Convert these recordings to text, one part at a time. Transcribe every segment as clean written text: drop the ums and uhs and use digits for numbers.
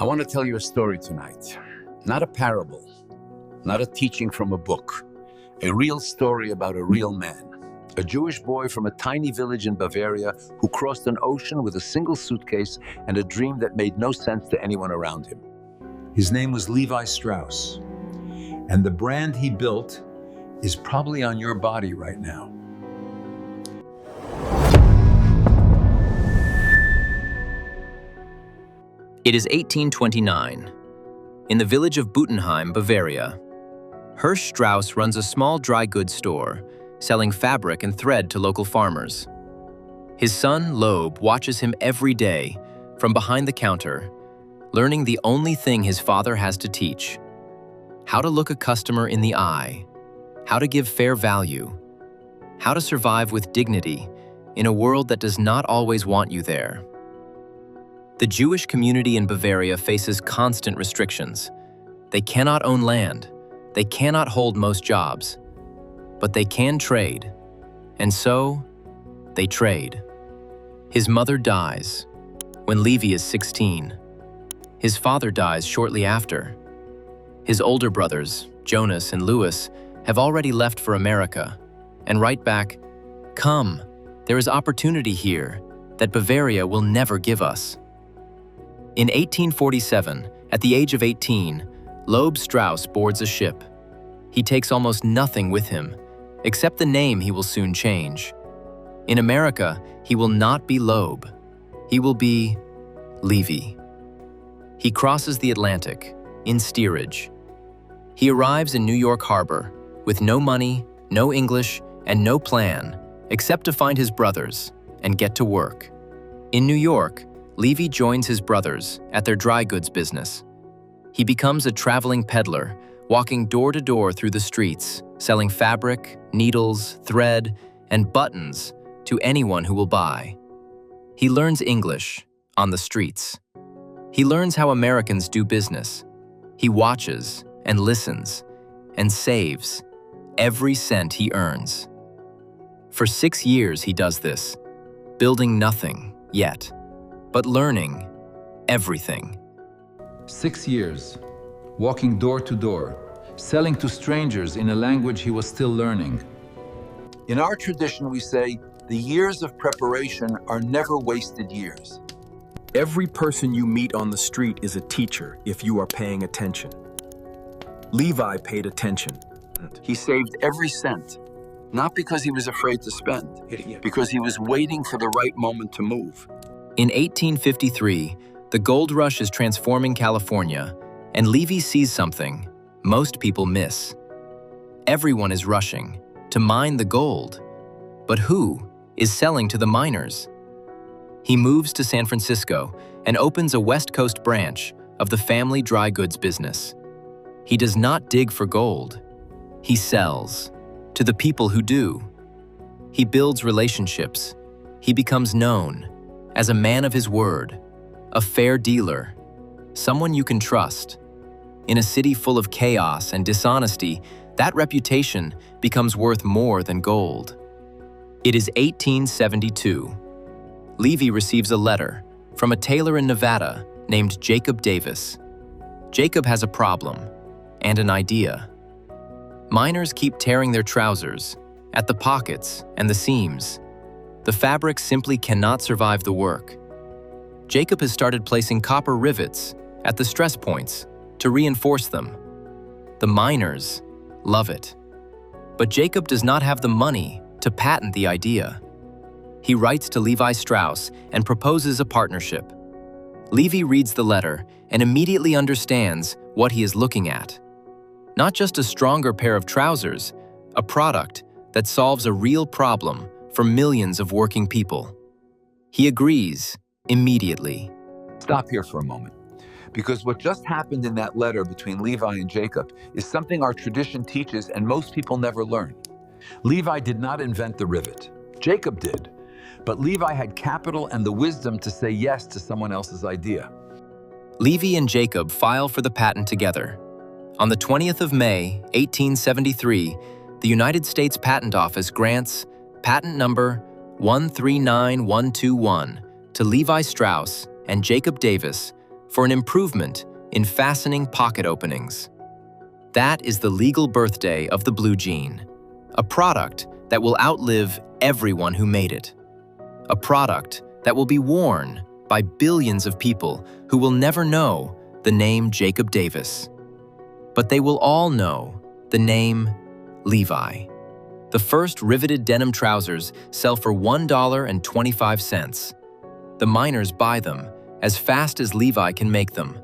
I want to tell you a story tonight. Not a parable, not a teaching from a book. A real story about a real man. A Jewish boy from a tiny village in Bavaria who crossed an ocean with a single suitcase and a dream that made no sense to anyone around him. His name was Levi Strauss, and the brand he built is probably on your body right now. It is 1829. In the village of Butenheim, Bavaria, Hirsch Strauss runs a small dry goods store, selling fabric and thread to local farmers. His son, Loeb, watches him every day from behind the counter, learning the only thing his father has to teach: how to look a customer in the eye, how to give fair value, how to survive with dignity in a world that does not always want you there. The Jewish community in Bavaria faces constant restrictions. They cannot own land, they cannot hold most jobs, but they can trade, and so they trade. His mother dies when Levi is 16. His father dies shortly after. His older brothers, Jonas and Louis, have already left for America and write back, "Come, there is opportunity here that Bavaria will never give us." In 1847, at the age of 18, Loeb Strauss boards a ship. He takes almost nothing with him, except the name he will soon change. In America, he will not be Loeb. He will be Levi. He crosses the Atlantic in steerage. He arrives in New York Harbor with no money, no English, and no plan except to find his brothers and get to work. In New York, Levi joins his brothers at their dry goods business. He becomes a traveling peddler, walking door to door through the streets, selling fabric, needles, thread, and buttons to anyone who will buy. He learns English on the streets. He learns how Americans do business. He watches and listens and saves every cent he earns. For 6 years he does this, building nothing yet, but learning everything. 6 years, walking door to door, selling to strangers in a language he was still learning. In our tradition, we say, the years of preparation are never wasted years. Every person you meet on the street is a teacher if you are paying attention. Levi paid attention. He saved every cent, not because he was afraid to spend, because he was waiting for the right moment to move. In 1853, the gold rush is transforming California, and Levi sees something most people miss. Everyone is rushing to mine the gold, but who is selling to the miners? He moves to San Francisco and opens a West Coast branch of the family dry goods business. He does not dig for gold. He sells to the people who do. He builds relationships. He becomes known as a man of his word, a fair dealer, someone you can trust. In a city full of chaos and dishonesty, that reputation becomes worth more than gold. It is 1872. Levi receives a letter from a tailor in Nevada named Jacob Davis. Jacob has a problem and an idea. Miners keep tearing their trousers at the pockets and the seams. The fabric simply cannot survive the work. Jacob has started placing copper rivets at the stress points to reinforce them. The miners love it. But Jacob does not have the money to patent the idea. He writes to Levi Strauss and proposes a partnership. Levi reads the letter and immediately understands what he is looking at. Not just a stronger pair of trousers, a product that solves a real problem for millions of working people. He agrees immediately. Stop here for a moment, because what just happened in that letter between Levi and Jacob is something our tradition teaches and most people never learn. Levi did not invent the rivet. Jacob did. But Levi had capital and the wisdom to say yes to someone else's idea. Levi and Jacob file for the patent together. On the 20th of May, 1873, the United States Patent Office grants patent number 139121 to Levi Strauss and Jacob Davis for an improvement in fastening pocket openings. That is the legal birthday of the blue jean, a product that will outlive everyone who made it, a product that will be worn by billions of people who will never know the name Jacob Davis. But they will all know the name Levi. The first riveted denim trousers sell for $1.25. The miners buy them as fast as Levi can make them.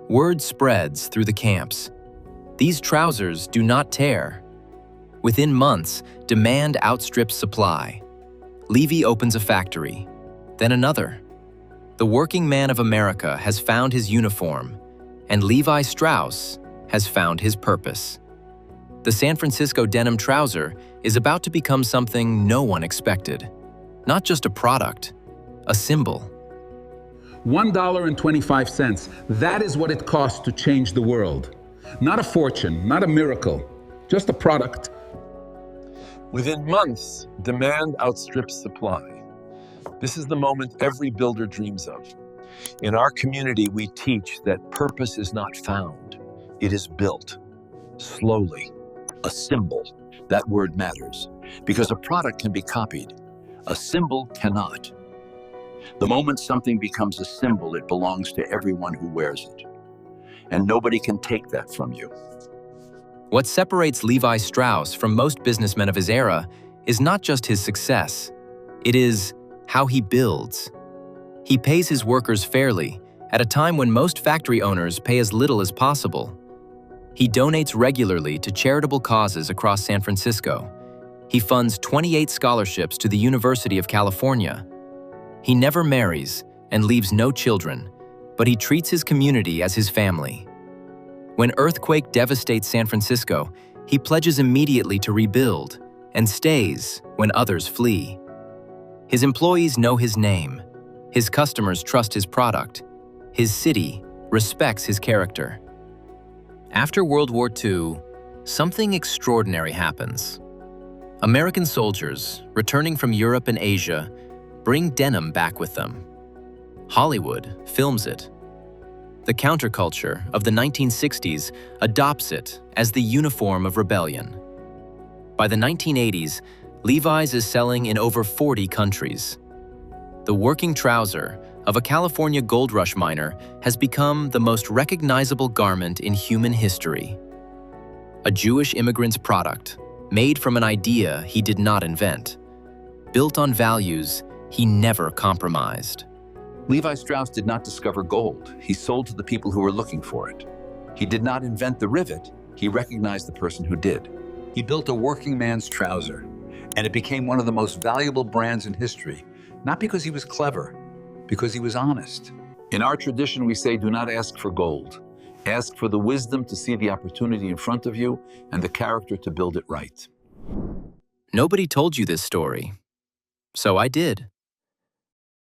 Word spreads through the camps. These trousers do not tear. Within months, demand outstrips supply. Levi opens a factory, then another. The working man of America has found his uniform, and Levi Strauss has found his purpose. The San Francisco denim trouser is about to become something no one expected. Not just a product, a symbol. $1.25. That is what it costs to change the world. Not a fortune, not a miracle, just a product. Within months, demand outstrips supply. This is the moment every builder dreams of. In our community, we teach that purpose is not found, it is built. Slowly. A symbol. That word matters, because a product can be copied. A symbol cannot. The moment something becomes a symbol, it belongs to everyone who wears it. And nobody can take that from you. What separates Levi Strauss from most businessmen of his era is not just his success. It is how he builds. He pays his workers fairly at a time when most factory owners pay as little as possible. He donates regularly to charitable causes across San Francisco. He funds 28 scholarships to the University of California. He never marries and leaves no children, but he treats his community as his family. When earthquake devastates San Francisco, he pledges immediately to rebuild and stays when others flee. His employees know his name. His customers trust his product. His city respects his character. After World War II, something extraordinary happens. American soldiers, returning from Europe and Asia, bring denim back with them. Hollywood films it. The counterculture of the 1960s adopts it as the uniform of rebellion. By the 1980s, Levi's is selling in over 40 countries. The working trouser of a California gold rush miner has become the most recognizable garment in human history. A Jewish immigrant's product, made from an idea he did not invent, built on values he never compromised. Levi Strauss did not discover gold. He sold to the people who were looking for it. He did not invent the rivet. He recognized the person who did. He built a working man's trouser, and it became one of the most valuable brands in history, not because he was clever, because he was honest. In our tradition, we say, do not ask for gold. Ask for the wisdom to see the opportunity in front of you and the character to build it right. Nobody told you this story, so I did.